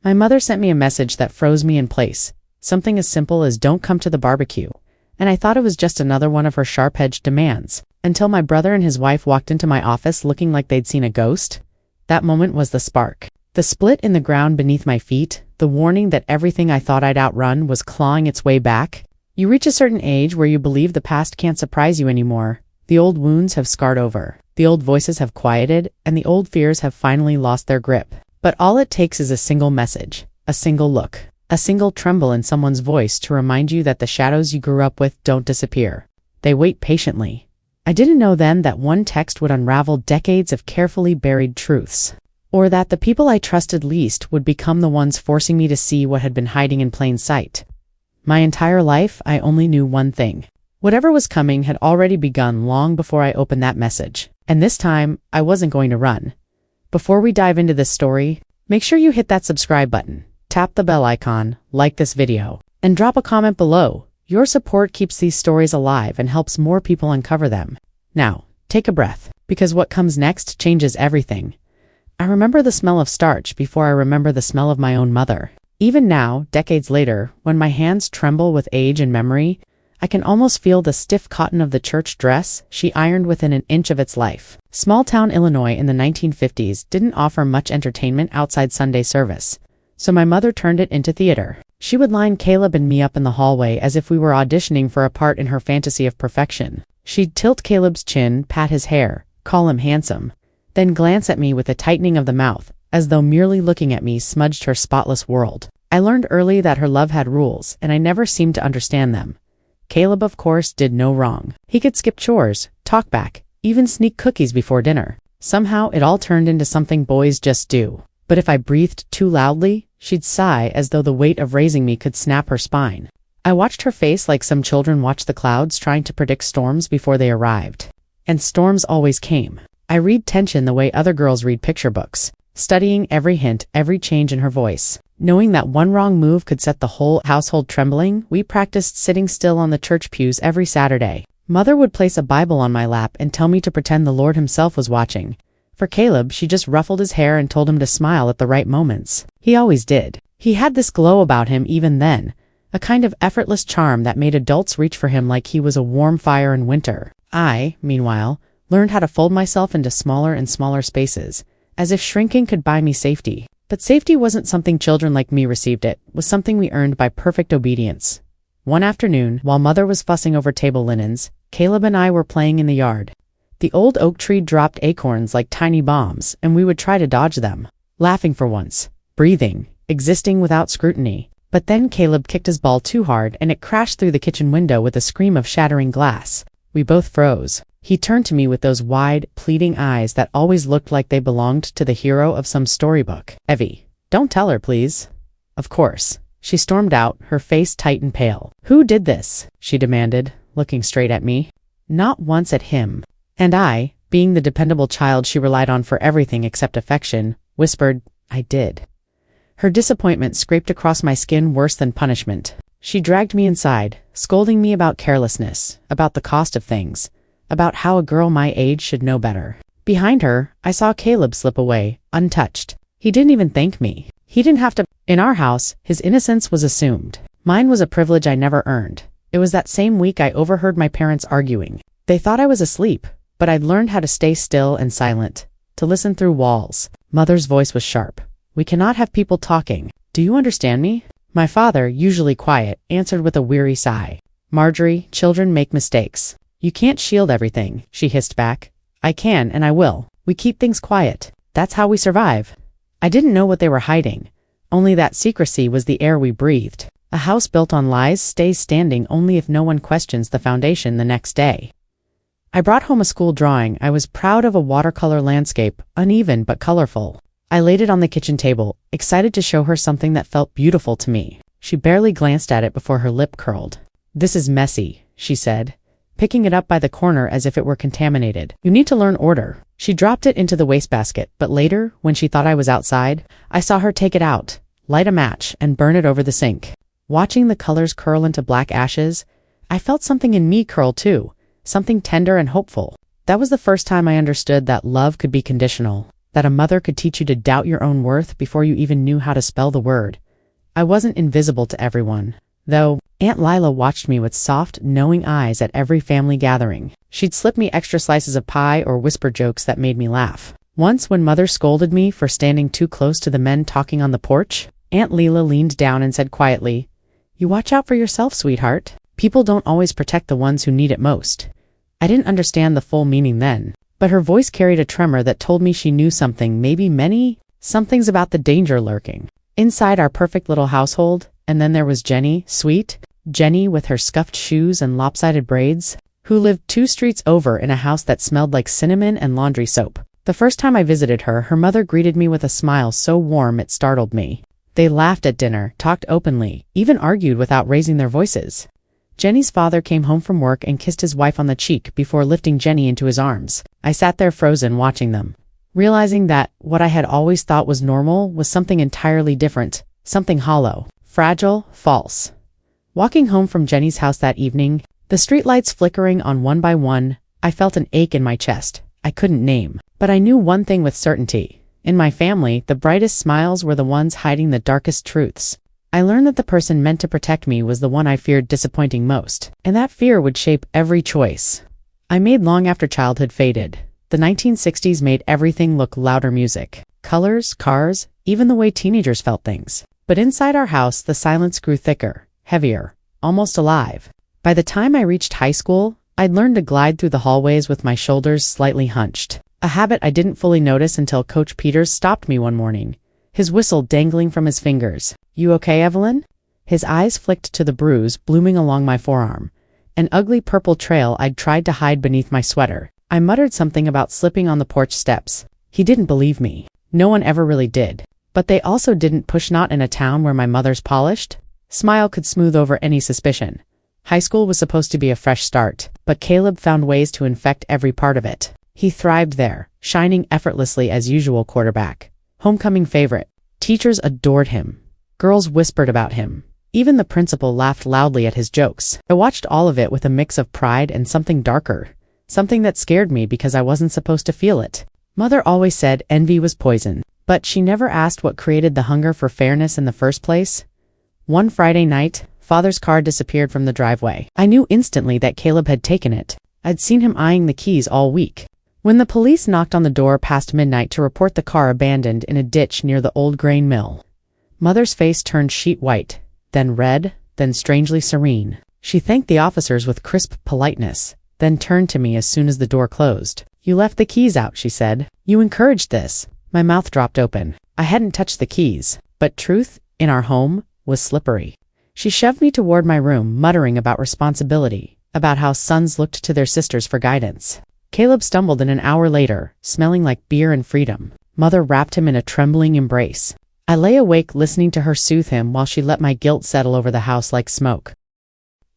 My mother sent me a message that froze me in place, something as simple as "don't come to the barbecue," and I thought it was just another one of her sharp-edged demands, until my brother and his wife walked into my office looking like they'd seen a ghost. That moment was the spark. The split in the ground beneath my feet, the warning that everything I thought I'd outrun was clawing its way back. You reach a certain age where you believe the past can't surprise you anymore. The old wounds have scarred over, the old voices have quieted, and the old fears have finally lost their grip. But all it takes is a single message, a single look, a single tremble in someone's voice to remind you that the shadows you grew up with don't disappear. They wait patiently. I didn't know then that one text would unravel decades of carefully buried truths, or that the people I trusted least would become the ones forcing me to see what had been hiding in plain sight. My entire life, I only knew one thing. Whatever was coming had already begun long before I opened that message, and this time, I wasn't going to run. Before we dive into this story, make sure you hit that subscribe button, tap the bell icon, like this video, and drop a comment below. Your support keeps these stories alive and helps more people uncover them. Now, take a breath, because what comes next changes everything. I remember the smell of starch before I remember the smell of my own mother. Even now, decades later, when my hands tremble with age and memory, I can almost feel the stiff cotton of the church dress she ironed within an inch of its life. Small-town Illinois in the 1950s didn't offer much entertainment outside Sunday service, so my mother turned it into theater. She would line Caleb and me up in the hallway as if we were auditioning for a part in her fantasy of perfection. She'd tilt Caleb's chin, pat his hair, call him handsome, then glance at me with a tightening of the mouth, as though merely looking at me smudged her spotless world. I learned early that her love had rules, and I never seemed to understand them. Caleb, of course, did no wrong. He could skip chores, talk back, even sneak cookies before dinner. Somehow it all turned into something boys just do. But if I breathed too loudly, she'd sigh as though the weight of raising me could snap her spine. I watched her face like some children watch the clouds trying to predict storms before they arrived. And storms always came. I read tension the way other girls read picture books, studying every hint, every change in her voice. Knowing that one wrong move could set the whole household trembling, we practiced sitting still on the church pews every Saturday. Mother would place a Bible on my lap and tell me to pretend the Lord himself was watching. For Caleb, she just ruffled his hair and told him to smile at the right moments. He always did. He had this glow about him even then, a kind of effortless charm that made adults reach for him like he was a warm fire in winter. I, meanwhile, learned how to fold myself into smaller and smaller spaces, as if shrinking could buy me safety. But safety wasn't something children like me received, it was something we earned by perfect obedience. One afternoon, while Mother was fussing over table linens, Caleb and I were playing in the yard. The old oak tree dropped acorns like tiny bombs, and we would try to dodge them, laughing for once, breathing, existing without scrutiny. But then Caleb kicked his ball too hard and it crashed through the kitchen window with a scream of shattering glass. We both froze. He turned to me with those wide, pleading eyes that always looked like they belonged to the hero of some storybook. "Evie, don't tell her, please." "Of course." She stormed out, her face tight and pale. "Who did this?" she demanded, looking straight at me. Not once at him. And I, being the dependable child she relied on for everything except affection, whispered, "I did." Her disappointment scraped across my skin worse than punishment. She dragged me inside, scolding me about carelessness, about the cost of things, about how a girl my age should know better. Behind her, I saw Caleb slip away, untouched. He didn't even thank me. He didn't have to. In our house, his innocence was assumed. Mine was a privilege I never earned. It was that same week I overheard my parents arguing. They thought I was asleep, but I'd learned how to stay still and silent, to listen through walls. Mother's voice was sharp. "We cannot have people talking. Do you understand me?" My father, usually quiet, answered with a weary sigh. "Marjorie, children make mistakes. You can't shield everything," she hissed back. "I can and I will. We keep things quiet. That's how we survive." I didn't know what they were hiding. Only that secrecy was the air we breathed. A house built on lies stays standing only if no one questions the foundation the next day. I brought home a school drawing. I was proud of a watercolor landscape, uneven but colorful. I laid it on the kitchen table, excited to show her something that felt beautiful to me. She barely glanced at it before her lip curled. "This is messy," she said, picking it up by the corner as if it were contaminated. "You need to learn order." She dropped it into the wastebasket, but later, when she thought I was outside, I saw her take it out, light a match, and burn it over the sink. Watching the colors curl into black ashes, I felt something in me curl too, something tender and hopeful. That was the first time I understood that love could be conditional. that a mother could teach you to doubt your own worth before you even knew how to spell the word. I wasn't invisible to everyone, though. Aunt Lila watched me with soft, knowing eyes at every family gathering. She'd slip me extra slices of pie or whisper jokes that made me laugh. Once, when Mother scolded me for standing too close to the men talking on the porch, Aunt Lila leaned down and said quietly, "You watch out for yourself, sweetheart. People don't always protect the ones who need it most." I didn't understand the full meaning then, but her voice carried a tremor that told me she knew something, maybe many, somethings about the danger lurking inside our perfect little household. And then there was Jenny, sweet Jenny with her scuffed shoes and lopsided braids, who lived 2 streets over in a house that smelled like cinnamon and laundry soap. The first time I visited her, her mother greeted me with a smile so warm it startled me. They laughed at dinner, talked openly, even argued without raising their voices. Jenny's father came home from work and kissed his wife on the cheek before lifting Jenny into his arms. I sat there frozen watching them, realizing that what I had always thought was normal was something entirely different, something hollow, fragile, false. Walking home from Jenny's house that evening, the streetlights flickering on one by one, I felt an ache in my chest I couldn't name. But I knew one thing with certainty. In my family, the brightest smiles were the ones hiding the darkest truths. I learned that the person meant to protect me was the one I feared disappointing most, and that fear would shape every choice I made long after childhood faded. The 1960s made everything look louder: music, colors, cars, even the way teenagers felt things. But inside our house, the silence grew thicker, heavier, almost alive. By the time I reached high school, I'd learned to glide through the hallways with my shoulders slightly hunched, a habit I didn't fully notice until Coach Peters stopped me one morning, his whistle dangling from his fingers. "You okay, Evelyn?" His eyes flicked to the bruise blooming along my forearm, an ugly purple trail I'd tried to hide beneath my sweater. I muttered something about slipping on the porch steps. He didn't believe me. No one ever really did. But they also didn't push. Not in a town where my mother's polished smile could smooth over any suspicion. High school was supposed to be a fresh start, but Caleb found ways to infect every part of it. He thrived there, shining effortlessly as usual quarterback, homecoming favorite. Teachers adored him. Girls whispered about him. Even the principal laughed loudly at his jokes. I watched all of it with a mix of pride and something darker, something that scared me because I wasn't supposed to feel it. Mother always said envy was poison, but she never asked what created the hunger for fairness in the first place. One Friday night, Father's car disappeared from the driveway. I knew instantly that Caleb had taken it. I'd seen him eyeing the keys all week. When the police knocked on the door past midnight to report the car abandoned in a ditch near the old grain mill, Mother's face turned sheet white, then red, then strangely serene. She thanked the officers with crisp politeness, then turned to me as soon as the door closed. "You left the keys out," she said. "You encouraged this." My mouth dropped open. I hadn't touched the keys, but truth, in our home, was slippery. She shoved me toward my room, muttering about responsibility, about how sons looked to their sisters for guidance. Caleb stumbled in an hour later, smelling like beer and freedom. Mother wrapped him in a trembling embrace. I lay awake listening to her soothe him while she let my guilt settle over the house like smoke.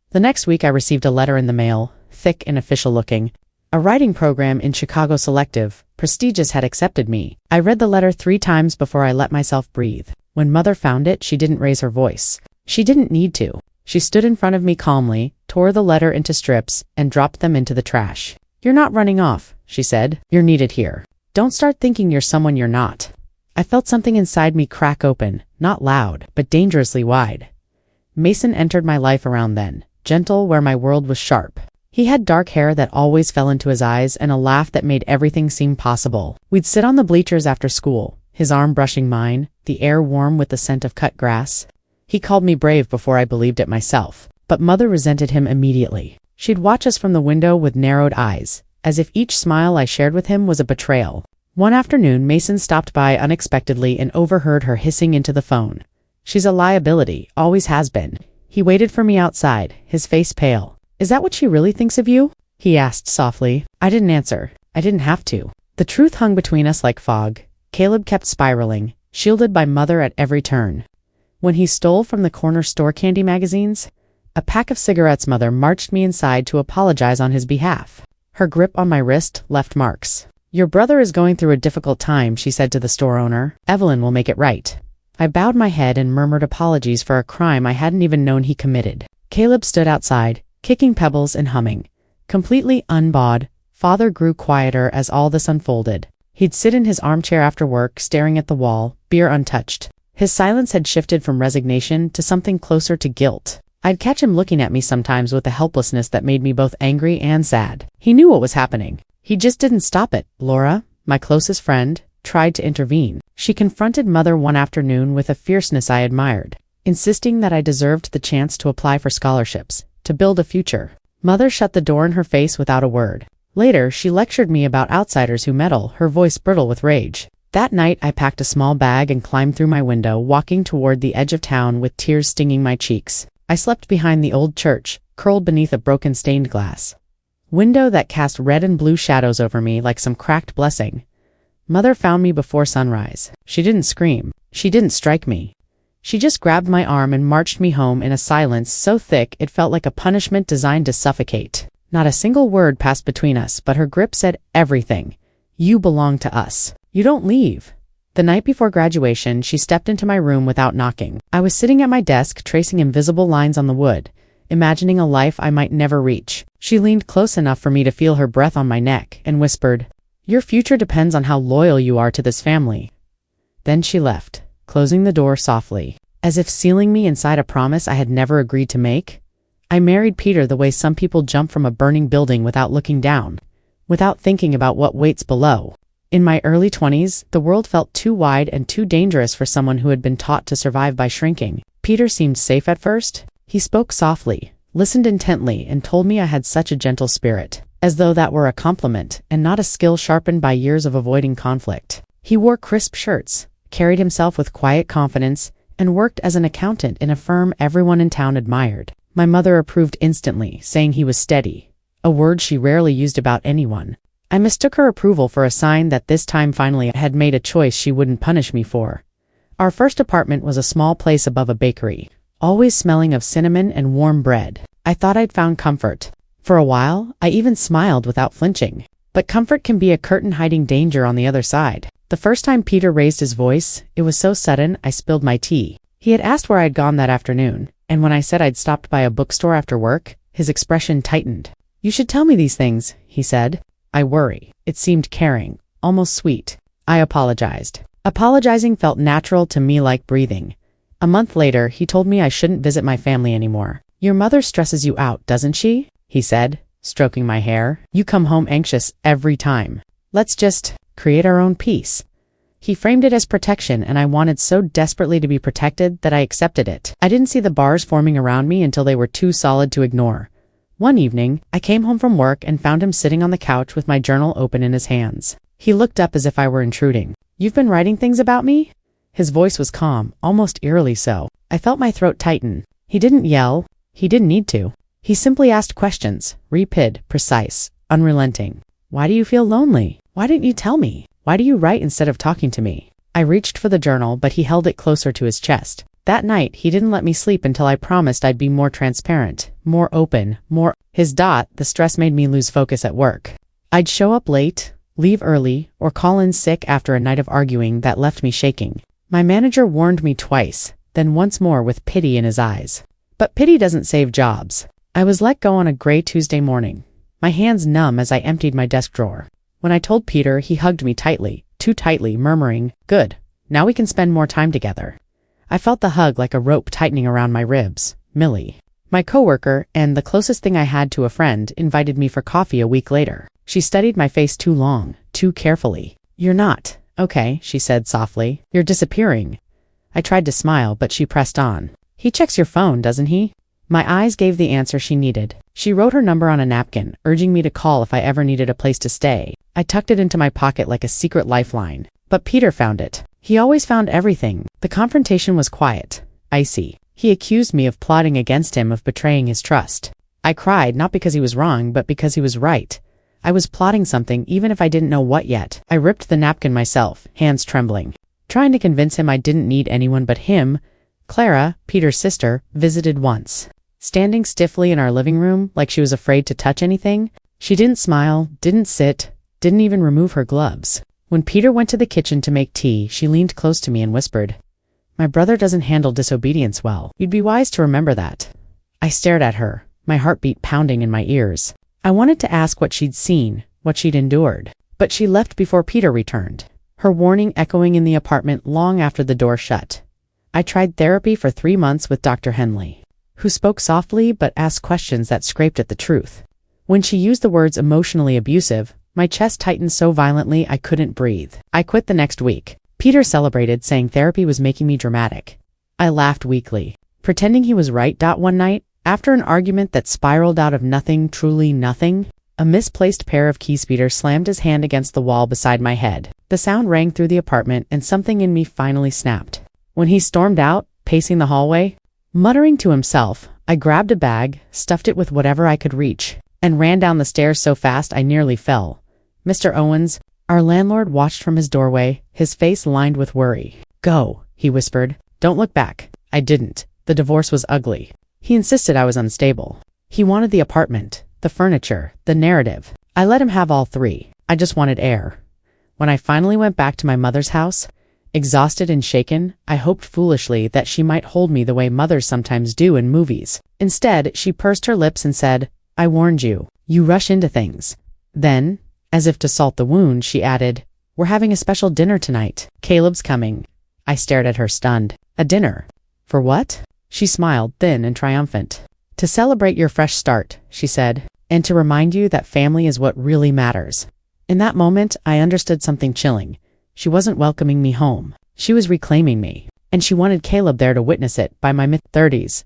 The next week I received a letter in the mail, thick and official looking. A writing program in Chicago Selective, prestigious, had accepted me. I read the letter 3 times before I let myself breathe. When Mother found it, she didn't raise her voice. She didn't need to. She stood in front of me calmly, tore the letter into strips, and dropped them into the trash. "You're not running off," she said. "You're needed here. Don't start thinking you're someone you're not." I felt something inside me crack open, not loud, but dangerously wide. Mason entered my life around then, gentle where my world was sharp. He had dark hair that always fell into his eyes and a laugh that made everything seem possible. We'd sit on the bleachers after school, his arm brushing mine, the air warm with the scent of cut grass. He called me brave before I believed it myself, but Mother resented him immediately. She'd watch us from the window with narrowed eyes, as if each smile I shared with him was a betrayal. One afternoon, Mason stopped by unexpectedly and overheard her hissing into the phone. "She's a liability, always has been." He waited for me outside, his face pale. "Is that what she really thinks of you?" he asked softly. I didn't answer. I didn't have to. The truth hung between us like fog. Caleb kept spiraling, shielded by Mother at every turn. When he stole from the corner store candy magazines, a pack of cigarettes, Mother marched me inside to apologize on his behalf. Her grip on my wrist left marks. "Your brother is going through a difficult time," she said to the store owner. "Evelyn will make it right." I bowed my head and murmured apologies for a crime I hadn't even known he committed. Caleb stood outside, kicking pebbles and humming. Completely unbowed, Father grew quieter as all this unfolded. He'd sit in his armchair after work, staring at the wall, beer untouched. His silence had shifted from resignation to something closer to guilt. I'd catch him looking at me sometimes with a helplessness that made me both angry and sad. He knew what was happening. He just didn't stop it. Laura, my closest friend, tried to intervene. She confronted Mother one afternoon with a fierceness I admired, insisting that I deserved the chance to apply for scholarships, to build a future. Mother shut the door in her face without a word. Later, she lectured me about outsiders who meddle, her voice brittle with rage. That night, I packed a small bag and climbed through my window, walking toward the edge of town with tears stinging my cheeks. I slept behind the old church, curled beneath a broken stained glass window that cast red and blue shadows over me like some cracked blessing. Mother found me before sunrise. She didn't scream. She didn't strike me. She just grabbed my arm and marched me home in a silence so thick it felt like a punishment designed to suffocate. Not a single word passed between us, but her grip said everything. You belong to us. You don't leave. The night before graduation, she stepped into my room without knocking. I was sitting at my desk, tracing invisible lines on the wood, imagining a life I might never reach. She leaned close enough for me to feel her breath on my neck and whispered, "Your future depends on how loyal you are to this family." Then she left, closing the door softly, as if sealing me inside a promise I had never agreed to make. I married Peter the way some people jump from a burning building without looking down, without thinking about what waits below. In my early 20s, the world felt too wide and too dangerous for someone who had been taught to survive by shrinking. Peter seemed safe at first. He spoke softly, listened intently, and told me I had such a gentle spirit, as though that were a compliment and not a skill sharpened by years of avoiding conflict. He wore crisp shirts, carried himself with quiet confidence, and worked as an accountant in a firm everyone in town admired. My mother approved instantly, saying he was steady, a word she rarely used about anyone. I mistook her approval for a sign that this time finally I had made a choice she wouldn't punish me for. Our first apartment was a small place above a bakery, always smelling of cinnamon and warm bread. I thought I'd found comfort. For a while, I even smiled without flinching. But comfort can be a curtain hiding danger on the other side. The first time Peter raised his voice, it was so sudden I spilled my tea. He had asked where I'd gone that afternoon, and when I said I'd stopped by a bookstore after work, his expression tightened. "You should tell me these things," he said. "I worry." It seemed caring, almost sweet. I apologized. Apologizing felt natural to me, like breathing. A month later, he told me I shouldn't visit my family anymore. "Your mother stresses you out, doesn't she?" he said, stroking my hair. "You come home anxious every time. Let's just create our own peace." He framed it as protection, and I wanted so desperately to be protected that I accepted it. I didn't see the bars forming around me until they were too solid to ignore. One evening, I came home from work and found him sitting on the couch with my journal open in his hands. He looked up as if I were intruding. "You've been writing things about me?" His voice was calm, almost eerily so. I felt my throat tighten. He didn't yell. He didn't need to. He simply asked questions, rapid, precise, unrelenting. "Why do you feel lonely? Why didn't you tell me? Why do you write instead of talking to me?" I reached for the journal, but he held it closer to his chest. That night, he didn't let me sleep until I promised I'd be more transparent, more open, more. The stress made me lose focus at work. I'd show up late, leave early, or call in sick after a night of arguing that left me shaking. My manager warned me twice, then once more with pity in his eyes. But pity doesn't save jobs. I was let go on a gray Tuesday morning, my hands numb as I emptied my desk drawer. When I told Peter, he hugged me tightly, too tightly, murmuring, "Good, now we can spend more time together." I felt the hug like a rope tightening around my ribs. Millie, my coworker, and the closest thing I had to a friend, invited me for coffee a week later. She studied my face too long, too carefully. "You're not okay," she said softly. "You're disappearing." I tried to smile, but she pressed on. "He checks your phone, doesn't he?" My eyes gave the answer she needed. She wrote her number on a napkin, urging me to call if I ever needed a place to stay. I tucked it into my pocket like a secret lifeline. But Peter found it. He always found everything. The confrontation was quiet, icy. He accused me of plotting against him, of betraying his trust. I cried, not because he was wrong, but because he was right. I was plotting something, even if I didn't know what yet. I ripped the napkin myself, hands trembling, trying to convince him I didn't need anyone but him. Clara, Peter's sister, visited once. Standing stiffly in our living room, like she was afraid to touch anything. She didn't smile, didn't sit, didn't even remove her gloves. When Peter went to the kitchen to make tea, she leaned close to me and whispered, "My brother doesn't handle disobedience well. You'd be wise to remember that." I stared at her, my heartbeat pounding in my ears. I wanted to ask what she'd seen, what she'd endured. But she left before Peter returned, her warning echoing in the apartment long after the door shut. I tried therapy for 3 months with Dr. Henley, who spoke softly but asked questions that scraped at the truth. When she used the words emotionally abusive, my chest tightened so violently I couldn't breathe. I quit the next week. Peter celebrated, saying therapy was making me dramatic. I laughed weakly, pretending he was right. One night, after an argument that spiraled out of nothing, truly nothing, a misplaced pair of keys, Peter slammed his hand against the wall beside my head. The sound rang through the apartment and something in me finally snapped. When he stormed out, pacing the hallway, muttering to himself, I grabbed a bag, stuffed it with whatever I could reach, and ran down the stairs so fast I nearly fell. Mr. Owens, our landlord, watched from his doorway, his face lined with worry. "Go," he whispered. "Don't look back." I didn't. The divorce was ugly. He insisted I was unstable. He wanted the apartment, the furniture, the narrative. I let him have all three. I just wanted air. When I finally went back to my mother's house, exhausted and shaken, I hoped foolishly that she might hold me the way mothers sometimes do in movies. Instead, she pursed her lips and said, "I warned you. You rush into things." Then, as if to salt the wound, she added, "We're having a special dinner tonight. Caleb's coming." I stared at her, stunned. "A dinner? For what?" She smiled, thin and triumphant. "To celebrate your fresh start," she said, "and to remind you that family is what really matters." In that moment, I understood something chilling. She wasn't welcoming me home. She was reclaiming me, and she wanted Caleb there to witness it. By my mid-30s,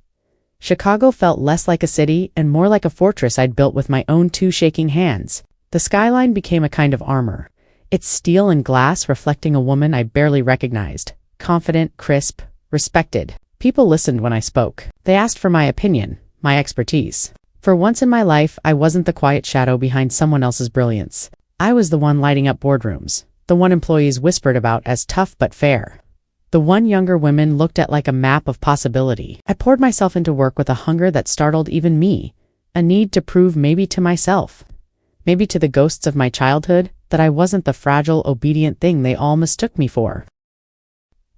Chicago felt less like a city and more like a fortress I'd built with my own 2 shaking hands. The skyline became a kind of armor, its steel and glass reflecting a woman I barely recognized, confident, crisp, respected. People listened when I spoke. They asked for my opinion, my expertise. For once in my life, I wasn't the quiet shadow behind someone else's brilliance. I was the one lighting up boardrooms, the one employees whispered about as tough but fair, the one younger women looked at like a map of possibility. I poured myself into work with a hunger that startled even me, a need to prove, maybe to myself, maybe to the ghosts of my childhood, that I wasn't the fragile, obedient thing they all mistook me for.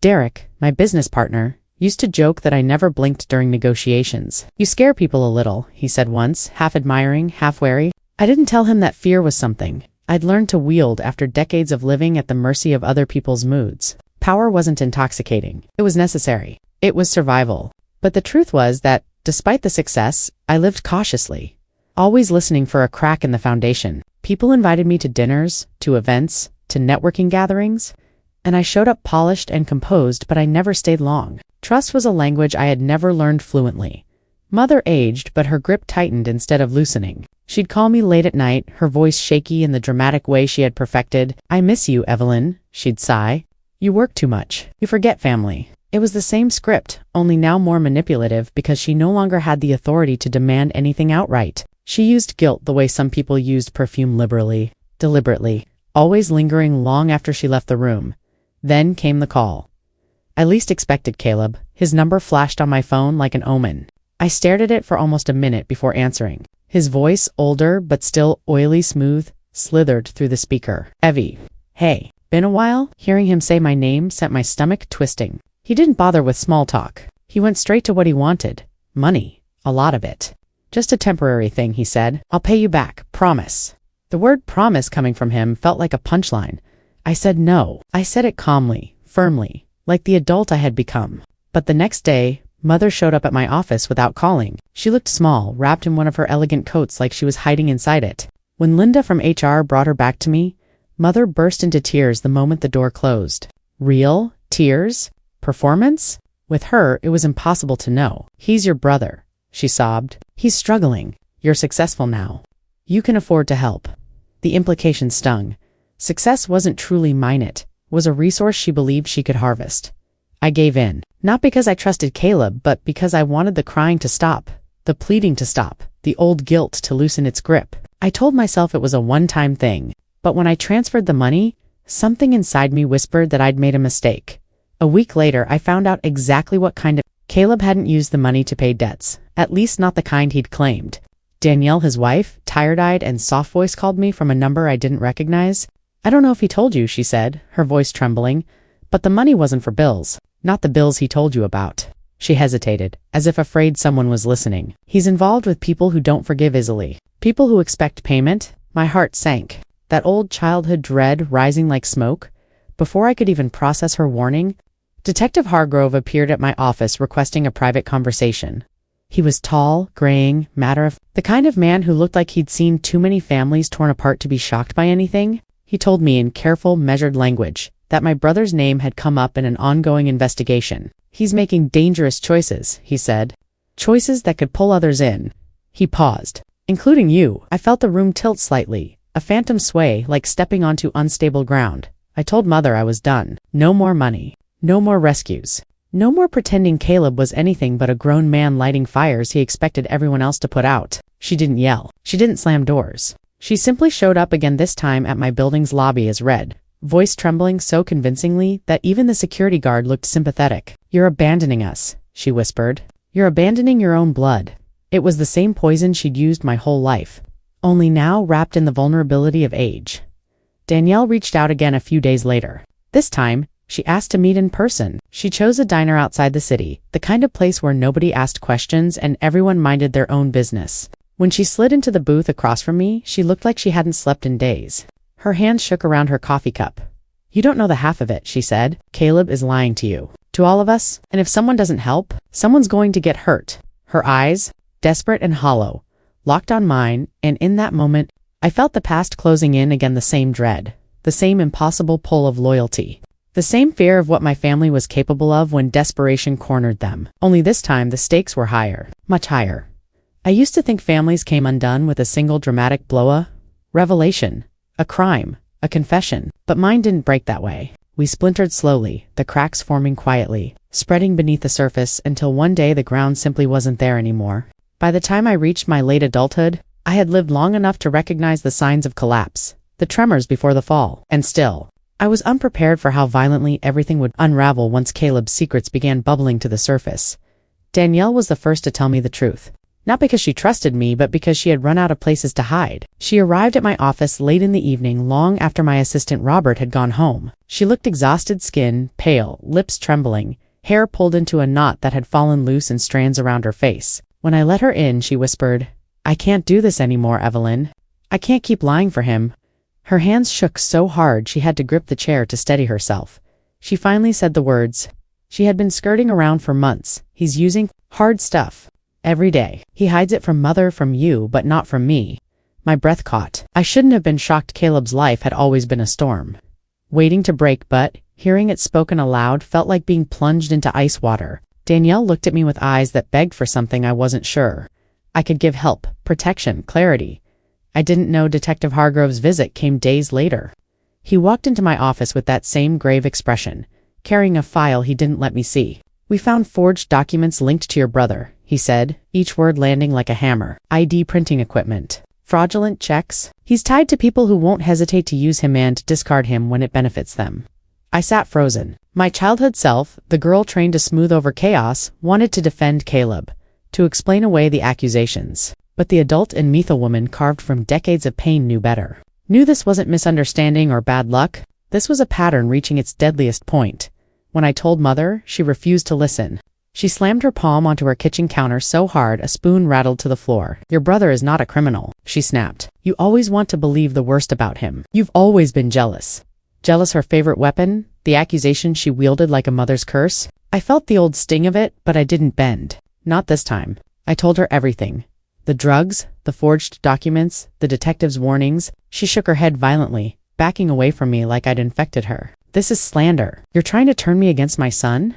Derek, my business partner, used to joke that I never blinked during negotiations. "You scare people a little," he said once, half admiring, half wary. I didn't tell him that fear was something I'd learned to wield after decades of living at the mercy of other people's moods. Power wasn't intoxicating. It was necessary. It was survival. But the truth was that, despite the success, I lived cautiously, always listening for a crack in the foundation. People invited me to dinners, to events, to networking gatherings, and I showed up polished and composed, but I never stayed long. Trust was a language I had never learned fluently. Mother aged, but her grip tightened instead of loosening. She'd call me late at night, her voice shaky in the dramatic way she had perfected. "I miss you, Evelyn," she'd sigh. "You work too much. You forget family." It was the same script, only now more manipulative because she no longer had the authority to demand anything outright. She used guilt the way some people used perfume, liberally, deliberately, always lingering long after she left the room. Then came the call. I least expected Caleb. His number flashed on my phone like an omen. I stared at it for almost a minute before answering. His voice, older but still oily smooth, slithered through the speaker. "Evie. Hey. Been a while?" Hearing him say my name sent my stomach twisting. He didn't bother with small talk. He went straight to what he wanted. Money. A lot of it. "Just a temporary thing," he said. "I'll pay you back. Promise." The word promise coming from him felt like a punchline. I said no. I said it calmly, firmly, like the adult I had become. But the next day, Mother showed up at my office without calling. She looked small, wrapped in one of her elegant coats like she was hiding inside it. When Linda from HR brought her back to me, Mother burst into tears the moment the door closed. Real? Tears? Performance? With her, it was impossible to know. "He's your brother," she sobbed. "He's struggling. You're successful now. You can afford to help." The implication stung. Success wasn't truly mine, it was a resource she believed she could harvest. I gave in. Not because I trusted Caleb, but because I wanted the crying to stop, the pleading to stop, the old guilt to loosen its grip. I told myself it was a one-time thing, but when I transferred the money, something inside me whispered that I'd made a mistake. A week later, I found out exactly what kind of... Caleb hadn't used the money to pay debts, at least not the kind he'd claimed. Danielle, his wife, tired-eyed and soft-voiced, called me from a number I didn't recognize. "I don't know if he told you," she said, her voice trembling, "but the money wasn't for bills. Not the bills he told you about." She hesitated, as if afraid someone was listening. "He's involved with people who don't forgive easily. People who expect payment." My heart sank. that old childhood dread rising like smoke. Before I could even process her warning, Detective Hargrove appeared at my office requesting a private conversation. He was tall, graying, the kind of man who looked like he'd seen too many families torn apart to be shocked by anything. He told me in careful, measured language that my brother's name had come up in an ongoing investigation. He's making dangerous choices, he said. Choices that could pull others in. He paused. Including you. I felt the room tilt slightly, a phantom sway like stepping onto unstable ground. I told Mother I was done. No more money. No more rescues. No more pretending Caleb was anything but a grown man lighting fires he expected everyone else to put out. She didn't yell. She didn't slam doors. She simply showed up again, this time at my building's lobby as red, voice trembling so convincingly that even the security guard looked sympathetic. You're abandoning us, she whispered. You're abandoning your own blood. It was the same poison she'd used my whole life, only now wrapped in the vulnerability of age. Danielle reached out again a few days later. This time, she asked to meet in person. She chose a diner outside the city, the kind of place where nobody asked questions and everyone minded their own business. When she slid into the booth across from me, she looked like she hadn't slept in days. Her hands shook around her coffee cup. You don't know the half of it, she said. Caleb is lying to you. To all of us, and if someone doesn't help, someone's going to get hurt. Her eyes, desperate and hollow, locked on mine, and in that moment, I felt the past closing in again, the same dread, the same impossible pull of loyalty. The same fear of what my family was capable of when desperation cornered them. Only this time the stakes were higher, much higher. I used to think families came undone with a single dramatic blow-up, revelation, a crime, a confession, but mine didn't break that way. We splintered slowly, the cracks forming quietly, spreading beneath the surface until one day the ground simply wasn't there anymore. By the time I reached my late adulthood, I had lived long enough to recognize the signs of collapse, the tremors before the fall, and still, I was unprepared for how violently everything would unravel once Caleb's secrets began bubbling to the surface. Danielle was the first to tell me the truth. Not because she trusted me, but because she had run out of places to hide. She arrived at my office late in the evening, long after my assistant Robert had gone home. She looked exhausted, skin pale, lips trembling, hair pulled into a knot that had fallen loose in strands around her face. When I let her in, she whispered, I can't do this anymore, Evelyn. I can't keep lying for him. Her hands shook so hard she had to grip the chair to steady herself. She finally said the words she had been skirting around for months. He's using hard stuff. Every day. He hides it from Mother, from you, but not from me. My breath caught. I shouldn't have been shocked. Caleb's life had always been a storm, waiting to break, but hearing it spoken aloud felt like being plunged into ice water. Danielle looked at me with eyes that begged for something I wasn't sure I could give: help, protection, clarity. I didn't know Detective Hargrove's visit came days later. He walked into my office with that same grave expression, carrying a file he didn't let me see. We found forged documents linked to your brother, he said, each word landing like a hammer. ID printing equipment. Fraudulent checks. He's tied to people who won't hesitate to use him and discard him when it benefits them. I sat frozen. My childhood self, the girl trained to smooth over chaos, wanted to defend Caleb, to explain away the accusations. But the adult in me, the woman carved from decades of pain, knew better. Knew this wasn't misunderstanding or bad luck. This was a pattern reaching its deadliest point. When I told Mother, she refused to listen. She slammed her palm onto her kitchen counter so hard a spoon rattled to the floor. Your brother is not a criminal, she snapped. You always want to believe the worst about him. You've always been jealous. Jealous, her favorite weapon, the accusation she wielded like a mother's curse. I felt the old sting of it, but I didn't bend. Not this time. I told her everything. The drugs, the forged documents, the detective's warnings. She shook her head violently, backing away from me like I'd infected her. This is slander. You're trying to turn me against my son?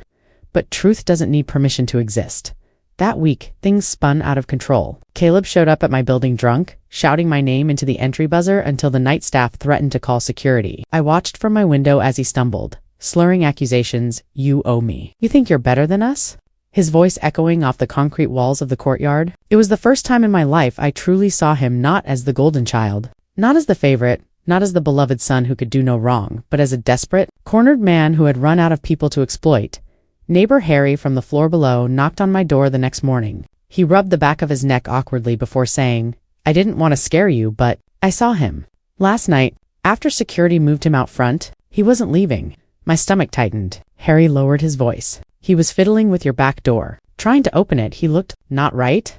But truth doesn't need permission to exist. That week, things spun out of control. Caleb showed up at my building drunk, shouting my name into the entry buzzer until the night staff threatened to call security. I watched from my window as he stumbled, slurring accusations. You owe me. You think you're better than us? His voice echoing off the concrete walls of the courtyard. It was the first time in my life I truly saw him not as the golden child, not as the favorite, not as the beloved son who could do no wrong, but as a desperate, cornered man who had run out of people to exploit. Neighbor Harry from the floor below knocked on my door the next morning. He rubbed the back of his neck awkwardly before saying, I didn't want to scare you, but I saw him last night. After security moved him out front, he wasn't leaving. My stomach tightened. Harry lowered his voice. He was fiddling with your back door, trying to open it. He looked not right.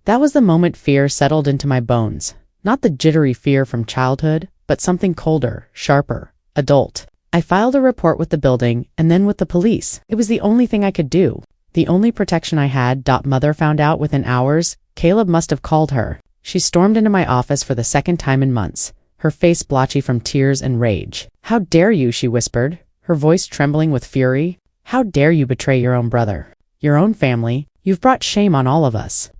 That was the moment fear settled into my bones. Not the jittery fear from childhood, but something colder, sharper, adult. I filed a report with the building and then with the police. It was the only thing I could do. The only protection I had. Mother found out within hours. Caleb must have called her. She stormed into my office for the second time in months, her face blotchy from tears and rage. "How dare you," she whispered, her voice trembling with fury. "How dare you betray your own brother, your own family? You've brought shame on all of us."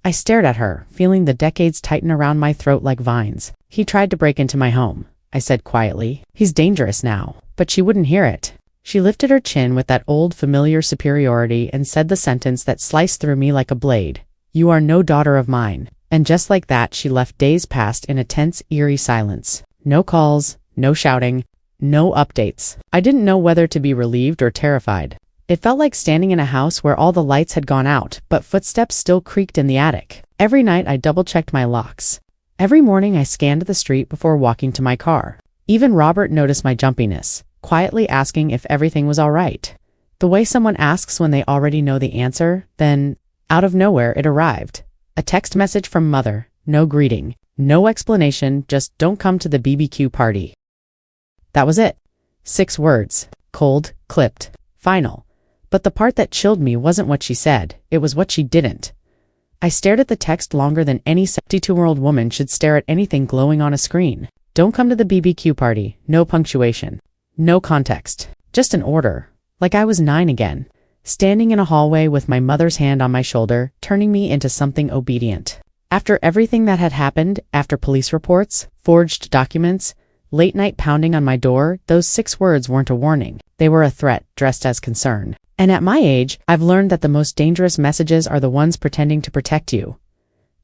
I stared at her, feeling the decades tighten around my throat like vines. "He tried to break into my home," I said quietly. "He's dangerous now." But she wouldn't hear it. She lifted her chin with that old familiar superiority and said the sentence that sliced through me like a blade. "You are no daughter of mine." And just like that, she left. Days passed in a tense, eerie silence. No calls, no shouting, no updates. I didn't know whether to be relieved or terrified. It felt like standing in a house where all the lights had gone out, but footsteps still creaked in the attic. Every night I double-checked my locks. Every morning I scanned the street before walking to my car. Even Robert noticed my jumpiness, quietly asking if everything was all right. The way someone asks when they already know the answer. Then, out of nowhere, it arrived. A text message from Mother, no greeting, no explanation, just "Don't come to the BBQ party." That was it. 6 words. Cold, clipped, final. But the part that chilled me wasn't what she said, it was what she didn't. I stared at the text longer than any 72-year-old woman should stare at anything glowing on a screen. "Don't come to the BBQ party." No punctuation. No context. Just an order. Like I was 9 again. Standing in a hallway with my mother's hand on my shoulder, turning me into something obedient. After everything that had happened, after police reports, forged documents, late night pounding on my door, those 6 words weren't a warning. They were a threat dressed as concern. And at my age, I've learned that the most dangerous messages are the ones pretending to protect you.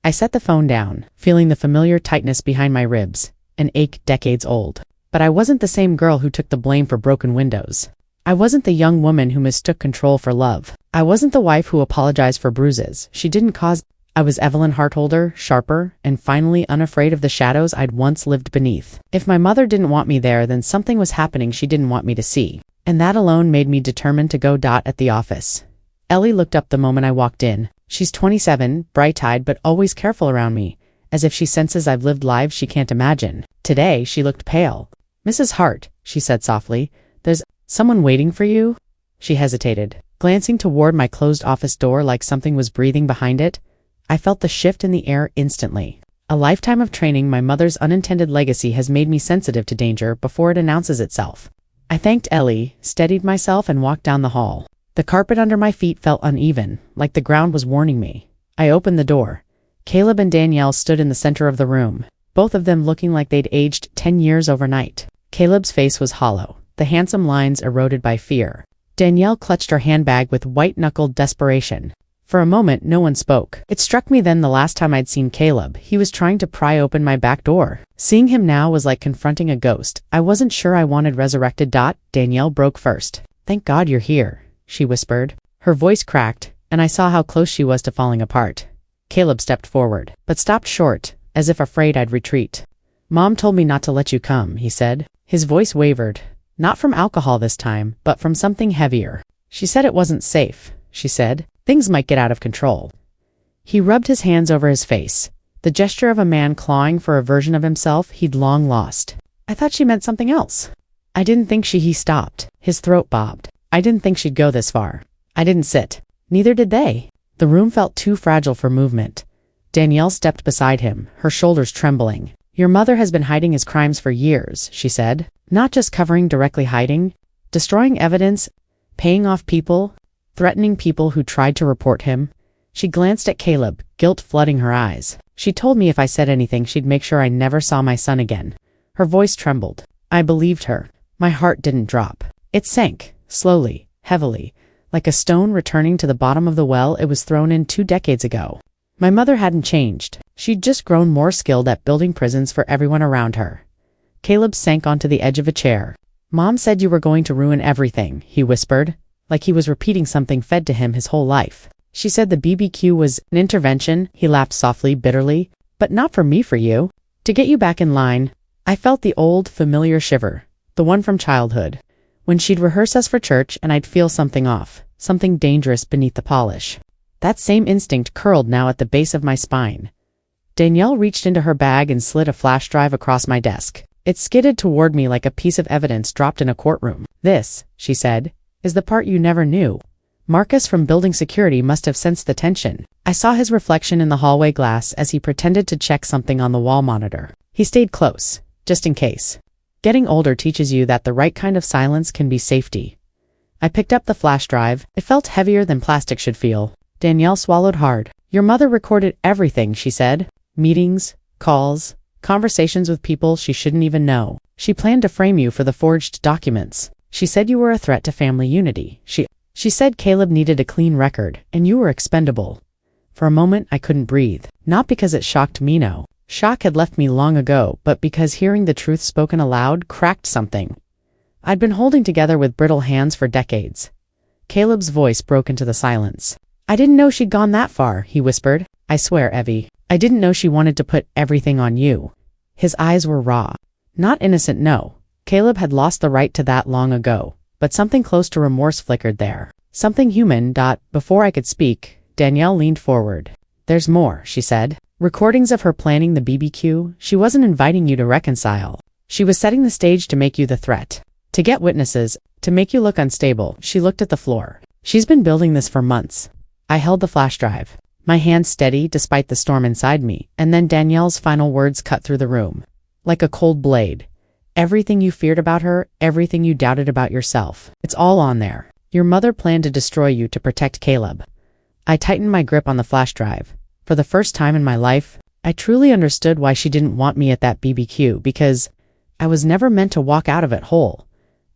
I set the phone down, feeling the familiar tightness behind my ribs, an ache decades old. But I wasn't the same girl who took the blame for broken windows. I wasn't the young woman who mistook control for love. I wasn't the wife who apologized for bruises she didn't cause. I was Evelyn Hartholder, sharper, and finally unafraid of the shadows I'd once lived beneath. If my mother didn't want me there, then something was happening she didn't want me to see. And that alone made me determined to go. At the office. Ellie looked up the moment I walked in. She's 27, bright-eyed but always careful around me, as if she senses I've lived lives she can't imagine. Today, she looked pale. "Mrs. Hart," she said softly, "there's someone waiting for you?" She hesitated, glancing toward my closed office door like something was breathing behind it. I felt the shift in the air instantly. A lifetime of training, my mother's unintended legacy, has made me sensitive to danger before it announces itself. I thanked Ellie, steadied myself, and walked down the hall. The carpet under my feet felt uneven, like the ground was warning me. I opened the door. Caleb and Danielle stood in the center of the room, both of them looking like they'd aged 10 years overnight. Caleb's face was hollow, the handsome lines eroded by fear. Danielle clutched her handbag with white-knuckled desperation. For a moment, no one spoke. It struck me then the last time I'd seen Caleb, he was trying to pry open my back door. Seeing him now was like confronting a ghost. I wasn't sure I wanted resurrected. Danielle broke first. "Thank God you're here," she whispered. Her voice cracked, and I saw how close she was to falling apart. Caleb stepped forward, but stopped short, as if afraid I'd retreat. "Mom told me not to let you come," he said. His voice wavered. Not from alcohol this time, but from something heavier. "She said it wasn't safe," she said. "Things might get out of control." He rubbed his hands over his face, the gesture of a man clawing for a version of himself he'd long lost. "I thought she meant something else." "I didn't think He stopped. His throat bobbed. "I didn't think she'd go this far." I didn't sit. Neither did they. The room felt too fragile for movement. Danielle stepped beside him, her shoulders trembling. "Your mother has been hiding his crimes for years," she said. "Not just covering, directly hiding. Destroying evidence, paying off people, threatening people who tried to report him." She glanced at Caleb, guilt flooding her eyes. "She told me if I said anything, she'd make sure I never saw my son again." Her voice trembled. I believed her. My heart didn't drop. It sank, slowly, heavily, like a stone returning to the bottom of the well it was thrown in 2 decades ago. My mother hadn't changed. She'd just grown more skilled at building prisons for everyone around her. Caleb sank onto the edge of a chair. "Mom said you were going to ruin everything," he whispered, like he was repeating something fed to him his whole life. "She said the BBQ was an intervention," he laughed softly, bitterly. "But not for me, for you. To get you back in line." I felt the old, familiar shiver, the one from childhood, when she'd rehearse us for church and I'd feel something off, something dangerous beneath the polish. That same instinct curled now at the base of my spine. Danielle reached into her bag and slid a flash drive across my desk. It skidded toward me like a piece of evidence dropped in a courtroom. "This," she said, "is the part you never knew." Marcus from building security must have sensed the tension. I saw his reflection in the hallway glass as he pretended to check something on the wall monitor. He stayed close, just in case. Getting older teaches you that the right kind of silence can be safety. I picked up the flash drive. It felt heavier than plastic should feel. Danielle swallowed hard. "Your mother recorded everything," she said. "Meetings, calls, conversations with people she shouldn't even know. She planned to frame you for the forged documents. She said you were a threat to family unity. She said Caleb needed a clean record, and you were expendable." For a moment, I couldn't breathe. Not because it shocked me, no. Shock had left me long ago, but because hearing the truth spoken aloud cracked something I'd been holding together with brittle hands for decades. Caleb's voice broke into the silence. "I didn't know she'd gone that far," he whispered. "I swear, Evie, I didn't know she wanted to put everything on you." His eyes were raw. Not innocent, no. Caleb had lost the right to that long ago, but something close to remorse flickered there. Something human. Before I could speak, Danielle leaned forward. "There's more," she said. "Recordings of her planning the BBQ. She wasn't inviting you to reconcile. She was setting the stage to make you the threat. To get witnesses, to make you look unstable." She looked at the floor. "She's been building this for months." I held the flash drive, my hand steady despite the storm inside me, and then Danielle's final words cut through the room. Like a cold blade. "Everything you feared about her, everything you doubted about yourself. It's all on there. Your mother planned to destroy you to protect Caleb." I tightened my grip on the flash drive. For the first time in my life, I truly understood why she didn't want me at that BBQ, because I was never meant to walk out of it whole.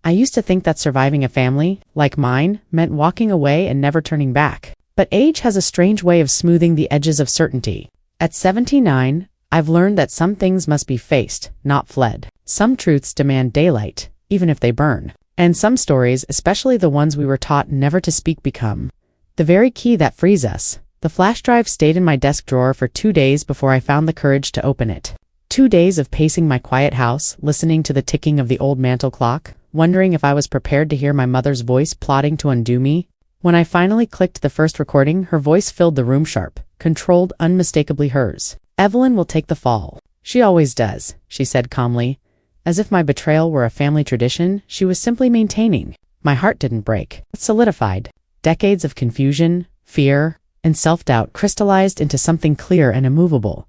I used to think that surviving a family, like mine, meant walking away and never turning back. But age has a strange way of smoothing the edges of certainty. At 79, I've learned that some things must be faced, not fled. Some truths demand daylight, even if they burn. And some stories, especially the ones we were taught never to speak, become the very key that frees us. The flash drive stayed in my desk drawer for 2 days before I found the courage to open it. 2 days of pacing my quiet house, listening to the ticking of the old mantel clock, wondering if I was prepared to hear my mother's voice plotting to undo me. When I finally clicked the first recording, her voice filled the room, sharp, controlled, unmistakably hers. "Evelyn will take the fall. She always does," she said calmly. As if my betrayal were a family tradition, she was simply maintaining. My heart didn't break. It solidified. Decades of confusion, fear, and self-doubt crystallized into something clear and immovable.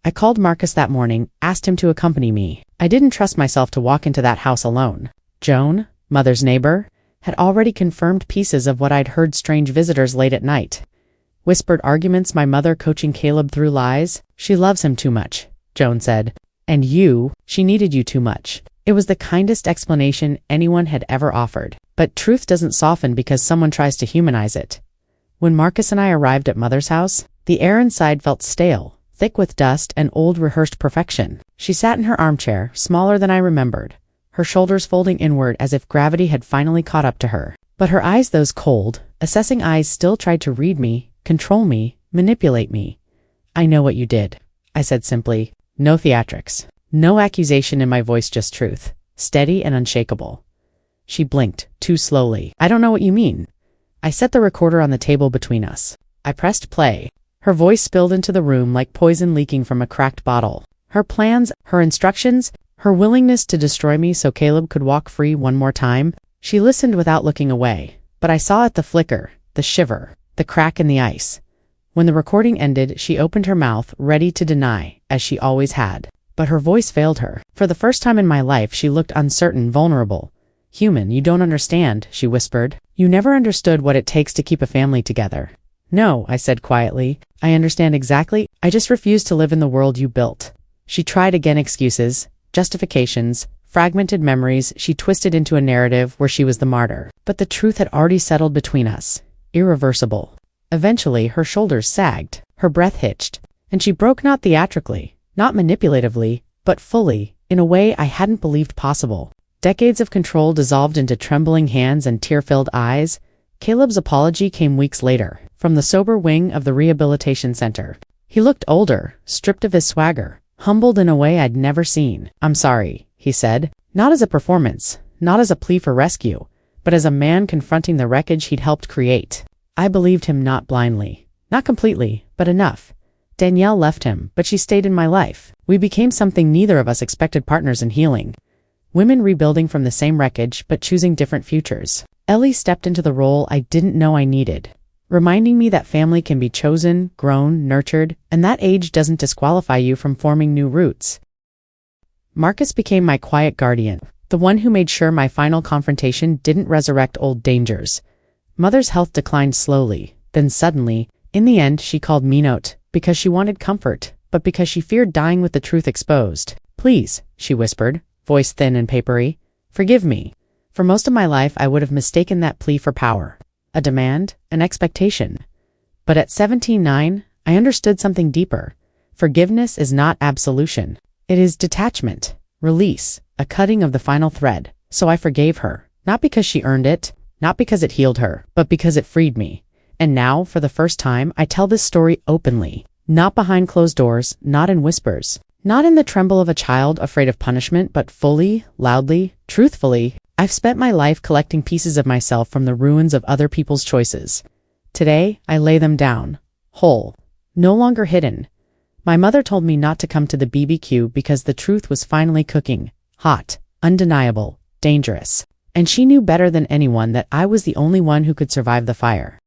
I called Marcus that morning, asked him to accompany me. I didn't trust myself to walk into that house alone. Joan, mother's neighbor, had already confirmed pieces of what I'd heard: strange visitors late at night, whispered arguments, my mother coaching Caleb through lies. "She loves him too much," Joan said. "And she needed you too much." It was the kindest explanation anyone had ever offered. But truth doesn't soften because someone tries to humanize it. When Marcus and I arrived at Mother's house, the air inside felt stale, thick with dust and old rehearsed perfection. She sat in her armchair, smaller than I remembered, her shoulders folding inward as if gravity had finally caught up to her. But her eyes, those cold, assessing eyes, still tried to read me, control me, manipulate me. "I know what you did," I said simply. No theatrics. No accusation in my voice, just truth, steady and unshakable. She blinked, too slowly. "I don't know what you mean." I set the recorder on the table between us. I pressed play. Her voice spilled into the room like poison leaking from a cracked bottle. Her plans, her instructions, her willingness to destroy me so Caleb could walk free one more time. She listened without looking away, but I saw it: the flicker, the shiver, the crack in the ice. When the recording ended, she opened her mouth, ready to deny, as she always had. But her voice failed her. For the first time in my life, she looked uncertain, vulnerable. "Human, you don't understand," she whispered. "You never understood what it takes to keep a family together." "No," I said quietly. "I understand exactly. I just refuse to live in the world you built." She tried again: excuses, justifications, fragmented memories she twisted into a narrative where she was the martyr. But the truth had already settled between us. Irreversible. Eventually, her shoulders sagged, her breath hitched, and she broke, not theatrically, not manipulatively, but fully, in a way I hadn't believed possible. Decades of control dissolved into trembling hands and tear-filled eyes. Caleb's apology came weeks later, from the sober wing of the rehabilitation center. He looked older, stripped of his swagger, humbled in a way I'd never seen. "I'm sorry," he said, not as a performance, not as a plea for rescue, but as a man confronting the wreckage he'd helped create. I believed him, not blindly, not completely, but enough. Danielle left him, but she stayed in my life. We became something neither of us expected, partners in healing. Women rebuilding from the same wreckage, but choosing different futures. Ellie stepped into the role I didn't know I needed, reminding me that family can be chosen, grown, nurtured, and that age doesn't disqualify you from forming new roots. Marcus became my quiet guardian, the one who made sure my final confrontation didn't resurrect old dangers. Mother's health declined slowly, then suddenly, in the end, she called me out, because she wanted comfort, but because she feared dying with the truth exposed. "Please," she whispered, voice thin and papery, "forgive me. For most of my life I would have mistaken that plea for power, a demand, an expectation. But at 17-9, I understood something deeper. Forgiveness is not absolution. It is detachment, release, a cutting of the final thread. So I forgave her, not because she earned it, not because it healed her, but because it freed me. And now, for the first time, I tell this story openly, not behind closed doors, not in whispers, not in the tremble of a child afraid of punishment, but fully, loudly, truthfully. I've spent my life collecting pieces of myself from the ruins of other people's choices. Today, I lay them down, whole, no longer hidden. My mother told me not to come to the BBQ because the truth was finally cooking, hot, undeniable, dangerous. And she knew better than anyone that I was the only one who could survive the fire.